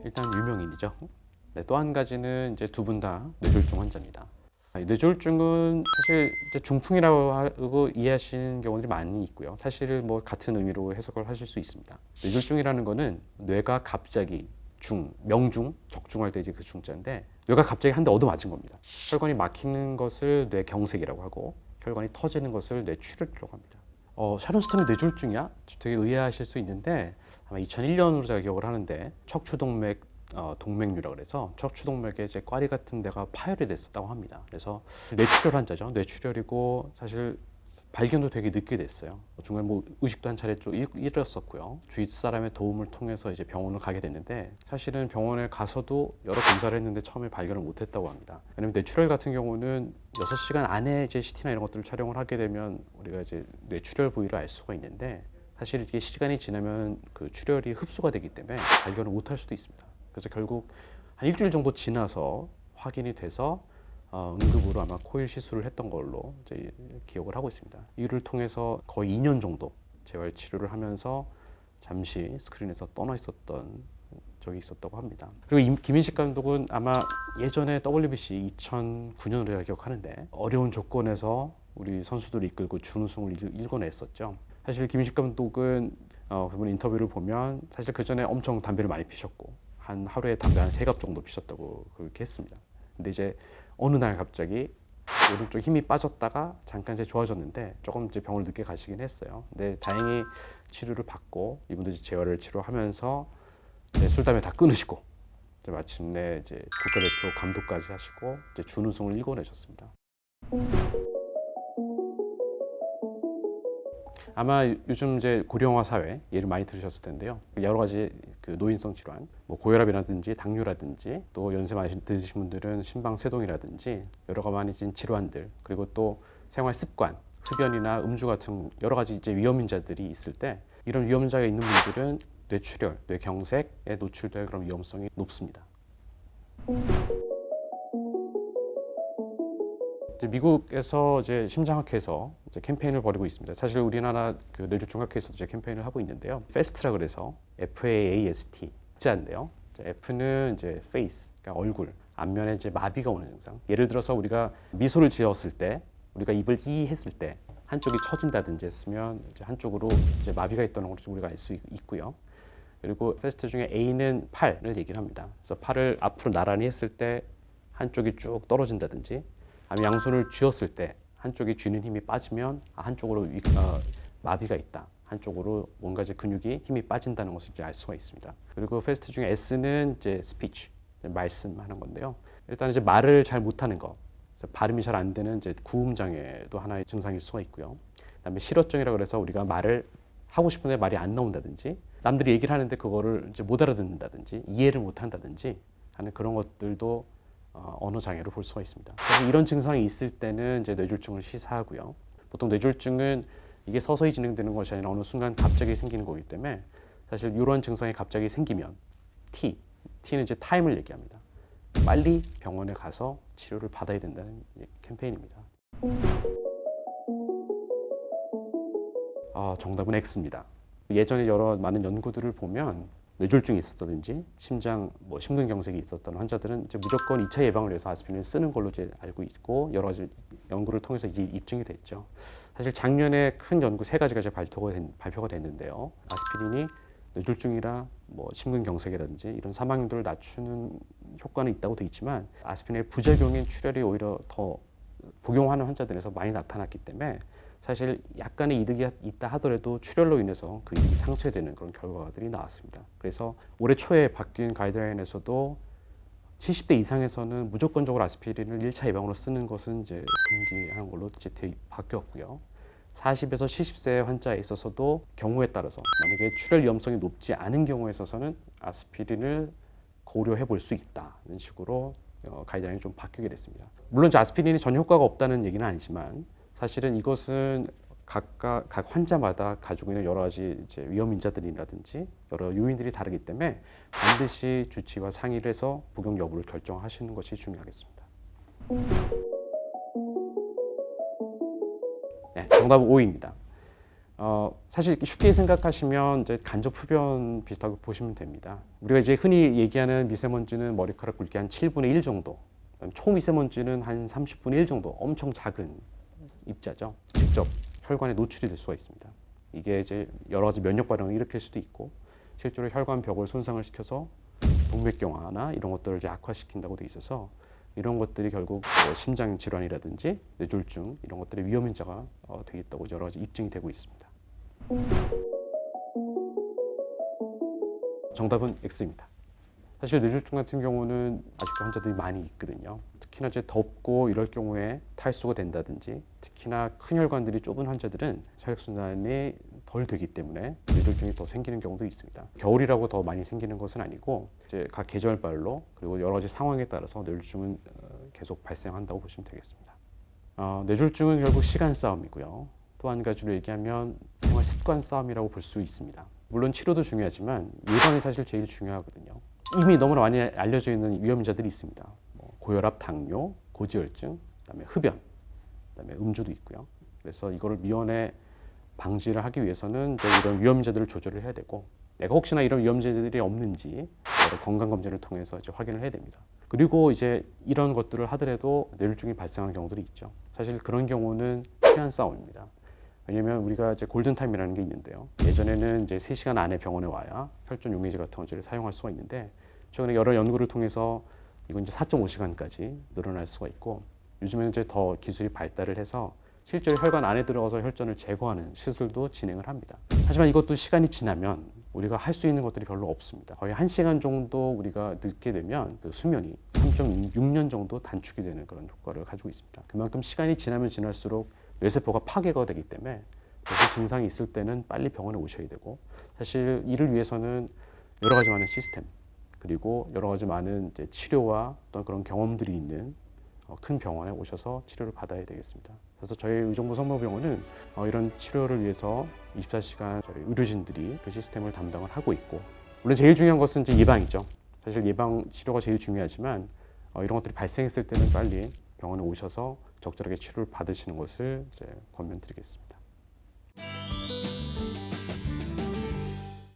일단 유명인이죠. 네, 또 한 가지는 이제 두 분 다 뇌졸중 환자입니다. 뇌졸중은 사실 이제 중풍이라고 하고 이해하시는 경우들이 많이 있고요. 사실 뭐 같은 의미로 해석을 하실 수 있습니다. 뇌졸중이라는 거는 뇌가 갑자기 명중, 적중할 때 이제 그 중자인데 뇌가 갑자기 한 대 얻어맞은 겁니다. 혈관이 막히는 것을 뇌경색이라고 하고 혈관이 터지는 것을 뇌출혈이라고 합니다. 샤론 스톤이 뇌졸중이야? 되게 의아하실 수 있는데 아마 2001년으로 제가 기억을 하는데 척추동맥 동맥류라 그래서 척추동맥에 이제 꽈리 같은 데가 파열이 됐었다고 합니다. 그래서 뇌출혈 환자죠. 뇌출혈이고 사실 발견도 되게 늦게 됐어요. 중간에 뭐 의식도 한 차례 좀 잃었었고요. 주위 사람의 도움을 통해서 이제 병원을 가게 됐는데 사실은 병원에 가서도 여러 검사를 했는데 처음에 발견을 못했다고 합니다. 왜냐면 뇌출혈 같은 경우는 6시간 안에 이제 CT나 이런 것들을 촬영을 하게 되면 우리가 이제 뇌출혈 부위를 알 수가 있는데 사실 이게 시간이 지나면 그 출혈이 흡수가 되기 때문에 발견을 못할 수도 있습니다. 그래서 결국 한 일주일 정도 지나서 확인이 돼서 응급으로 아마 코일 시술을 했던 걸로 이제 기억을 하고 있습니다. 이를 통해서 거의 2년 정도 재활 치료를 하면서 잠시 스크린에서 떠나 있었던 적이 있었다고 합니다. 그리고 김인식 감독은 아마 예전에 WBC 2009년으로 제가 기억하는데 어려운 조건에서 우리 선수들을 이끌고 준우승을 일궈냈었죠. 사실 김인식 감독은 그분 인터뷰를 보면 사실 그 전에 엄청 담배를 많이 피셨고 한 하루에 담배 한 3갑 정도 피셨다고 그렇게 했습니다. 근데 이제 어느 날 갑자기 오른쪽 힘이 빠졌다가 잠깐 이제 좋아졌는데 조금 이제 병원을 늦게 가시긴 했어요. 근데 다행히 치료를 받고 이분도 이제 재활을 치료하면서 이제 술 담배 다 끊으시고 이제 마침내 이제 국가대표 감독까지 하시고 이제 준우승을 일궈내셨습니다. 아마 요즘 이제 고령화 사회 예를 많이 들으셨을 텐데요. 여러 가지 그 노인성 질환, 뭐 고혈압이라든지 당뇨라든지 또 연세 많이 드신 분들은 심방세동이라든지 여러 가지 질환들 그리고 또 생활 습관, 흡연이나 음주 같은 여러 가지 이제 위험인자들이 있을 때 이런 위험자가 있는 분들은 뇌출혈, 뇌경색에 노출될 그런 위험성이 높습니다. 미국에서 이제 심장학회에서 이제 캠페인을 벌이고 있습니다. 사실 우리나라 그 뇌졸중학회에서도 이제 캠페인을 하고 있는데요. FAST라 그래서 FAAST 자인데요. F는 이제 face, 그러니까 얼굴, 안면에 이제 마비가 오는 증상. 예를 들어서 우리가 미소를 지었을 때, 우리가 입을 이 했을 때 한쪽이 처진다든지 했으면 이제 한쪽으로 이제 마비가 있다는 걸 우리가 알 수 있고요. 그리고 FAST 중에 A는 팔을 얘기를 합니다. 그래서 팔을 앞으로 나란히 했을 때 한쪽이 쭉 떨어진다든지. 아니면 양손을 쥐었을 때 한쪽이 쥐는 힘이 빠지면 한쪽으로 마비가 있다. 한쪽으로 뭔가 이제 근육이 힘이 빠진다는 것을 이제 알 수가 있습니다. 그리고 패스트 중에 S는 이제 스피치, 말씀하는 건데요. 일단 이제 말을 잘 못하는 거, 그래서 발음이 잘 안 되는 이제 구음 장애도 하나의 증상일 수가 있고요. 그다음에 실어증이라 그래서 우리가 말을 하고 싶은데 말이 안 나온다든지, 남들이 얘기를 하는데 그거를 이제 못 알아듣는다든지, 이해를 못 한다든지 하는 그런 것들도 언어 장애로 볼 수가 있습니다. 그래서 이런 증상이 있을 때는 이제 뇌졸중을 시사하고요. 보통 뇌졸중은 이게 서서히 진행되는 것이 아니라 어느 순간 갑자기 생기는 거기 때문에 사실 이런 증상이 갑자기 생기면 T는 이제 타임을 얘기합니다. 빨리 병원에 가서 치료를 받아야 된다는 캠페인입니다. 정답은 X입니다. 예전에 많은 연구들을 보면 뇌졸중이 있었다든지 심근경색이 있었던 환자들은 이제 무조건 2차 예방을 위해서 아스피린을 쓰는 걸로 이제 알고 있고 여러 가지 연구를 통해서 이제 입증이 됐죠. 사실 작년에 큰 연구 3가지가 이제 발표가 됐는데요. 아스피린이 뇌졸중이라 심근경색이라든지 이런 사망률을 낮추는 효과는 있다고 되어 있지만 아스피린의 부작용인 출혈이 오히려 더 복용하는 환자들에서 많이 나타났기 때문에 사실 약간의 이득이 있다 하더라도 출혈로 인해서 그 이득이 상쇄되는 그런 결과들이 나왔습니다. 그래서 올해 초에 바뀐 가이드라인에서도 70대 이상에서는 무조건적으로 아스피린을 1차 예방으로 쓰는 것은 이제 금기하는 걸로 이제 바뀌었고요. 40에서 70세 환자에 있어서도 경우에 따라서 만약에 출혈 위험성이 높지 않은 경우에 있어서는 아스피린을 고려해 볼 수 있다는 식으로 가이드라인이 좀 바뀌게 됐습니다. 물론 아스피린이 전혀 효과가 없다는 얘기는 아니지만 사실은 이것은 각 환자마다 가지고 있는 여러 가지 이제 위험인자들이라든지 여러 요인들이 다르기 때문에 반드시 주치의와 상의를 해서 복용 여부를 결정하시는 것이 중요하겠습니다. 네, 정답은 O입니다. 사실 쉽게 생각하시면 이제 간접 흡연 비슷하게 보시면 됩니다. 우리가 이제 흔히 얘기하는 미세먼지는 머리카락 굵기 한 7분의 1 정도, 그다음 초미세먼지는 한 30분의 1 정도, 엄청 작은 입자죠. 직접 혈관에 노출이 될 수가 있습니다. 이게 이제 여러 가지 면역 반응을 일으킬 수도 있고, 실제로 혈관 벽을 손상을 시켜서 동맥경화나 이런 것들을 이제 악화시킨다고 돼 있어서 이런 것들이 결국 뭐 심장 질환이라든지 뇌졸중 이런 것들의 위험 인자가 되겠다고 여러 가지 입증이 되고 있습니다. 정답은 X입니다. 사실 뇌졸중 같은 경우는 아직도 환자들이 많이 있거든요. 특히나 이제 덥고 이럴 경우에 탈수가 된다든지, 특히나 큰 혈관들이 좁은 환자들은 혈액순환이 덜 되기 때문에 뇌졸중이 더 생기는 경우도 있습니다. 겨울이라고 더 많이 생기는 것은 아니고 이제 각 계절별로 그리고 여러 가지 상황에 따라서 뇌졸중은 계속 발생한다고 보시면 되겠습니다. 뇌졸중은 결국 시간 싸움이고요. 또 한 가지로 얘기하면 생활 습관 싸움이라고 볼 수 있습니다. 물론 치료도 중요하지만 예방이 사실 제일 중요하거든요. 이미 너무나 많이 알려져 있는 위험자들이 있습니다. 고혈압, 당뇨, 고지혈증, 그다음에 흡연, 그다음에 음주도 있고요. 그래서 이거를 미연에 방지를 하기 위해서는 이제 이런 위험자들을 조절을 해야 되고, 내가 혹시나 이런 위험자들이 없는지 여러 건강 검진을 통해서 이제 확인을 해야 됩니다. 그리고 이제 이런 것들을 하더라도 뇌졸중이 발생하는 경우들이 있죠. 사실 그런 경우는 시간 싸움입니다. 왜냐면 우리가 이제 골든타임이라는 게 있는데요. 예전에는 이제 3시간 안에 병원에 와야 혈전 용해제 같은 것들을 사용할 수가 있는데, 최근에 여러 연구를 통해서 이건 이제 4.5시간까지 늘어날 수가 있고, 요즘에는 이제 더 기술이 발달을 해서 실제로 혈관 안에 들어가서 혈전을 제거하는 시술도 진행을 합니다. 하지만 이것도 시간이 지나면 우리가 할 수 있는 것들이 별로 없습니다. 거의 1시간 정도 우리가 늦게 되면 그 수명이 3.6년 정도 단축이 되는 그런 효과를 가지고 있습니다. 그만큼 시간이 지나면 지날수록 뇌세포가 파괴가 되기 때문에 그 증상이 있을 때는 빨리 병원에 오셔야 되고, 사실 이를 위해서는 여러 가지 많은 시스템 그리고 여러 가지 많은 이제 치료와 어떤 그런 경험들이 있는 큰 병원에 오셔서 치료를 받아야 되겠습니다. 그래서 저희 의정부 성모병원은 이런 치료를 위해서 24시간 저희 의료진들이 그 시스템을 담당을 하고 있고, 물론 제일 중요한 것은 이제 예방이죠. 사실 예방 치료가 제일 중요하지만 이런 것들이 발생했을 때는 빨리 병원에 오셔서 적절하게 치료를 받으시는 것을 이제 권면드리겠습니다.